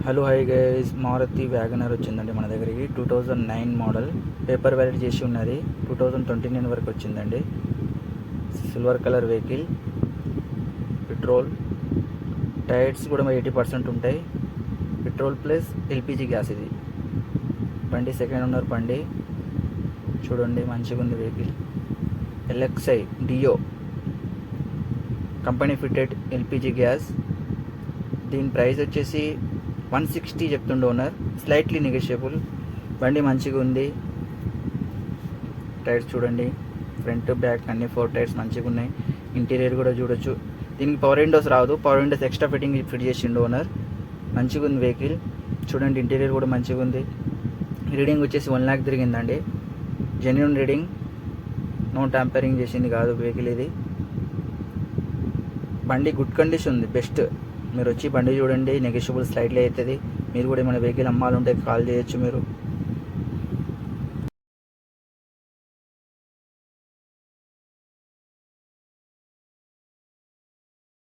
Hello hi guys, Maruti WagonR వచ్చిందండి మన దగ్గరికి. 2009 మోడల్, పేపర్ వ్యాలిడ్ చేసి ఉన్నది. 2029 వరకు వచ్చిందండి. Silver colour vehicle, petrol, tyres కూడా 80% ఉంటాయి. Petrol plus LPG gas. ఇది బండి సెకండ్ ఓనర్ బండి. చూడండి మంచిగా ఉంది వెహికల్. ఎల్ఎక్స్ఐ డియో కంపెనీ ఫిటెడ్ ఎల్పిజి గ్యాస్. దీని ప్రైస్ వచ్చేసి 160 చెప్తుండే ఓనర్, స్లైట్లీ నెగోషియబుల్. బండి మంచిగా ఉంది. టైర్స్ చూడండి, ఫ్రంట్ బ్యాక్ అన్ని 4 టైర్స్ మంచిగా ఉన్నాయి. ఇంటీరియర్ కూడా చూడొచ్చు. దీనికి పవర్ విండోస్ రాదు, పవర్ విండోస్ ఎక్స్ట్రా ఫిట్ చేసిండు ఓనర్. మంచిగా ఉంది వెహికల్. చూడండి ఇంటీరియర్ కూడా మంచిగా ఉంది. రీడింగ్ వచ్చేసి 1 lakh తిరిగిందండి. జెన్యున్ రీడింగ్, నో ట్యాంపరింగ్ చేసింది కాదు వెహికల్ ఇది. బండి గుడ్ కండిషన్ ఉంది, బెస్ట్. మీరు వచ్చి బండి చూడండి, నెగోషియబుల్ స్లైడ్లీ అవుతుంది. మీరు కూడా ఏమైనా వెహికల్ అమ్మాలంటే కాల్ చేయొచ్చు మీరు.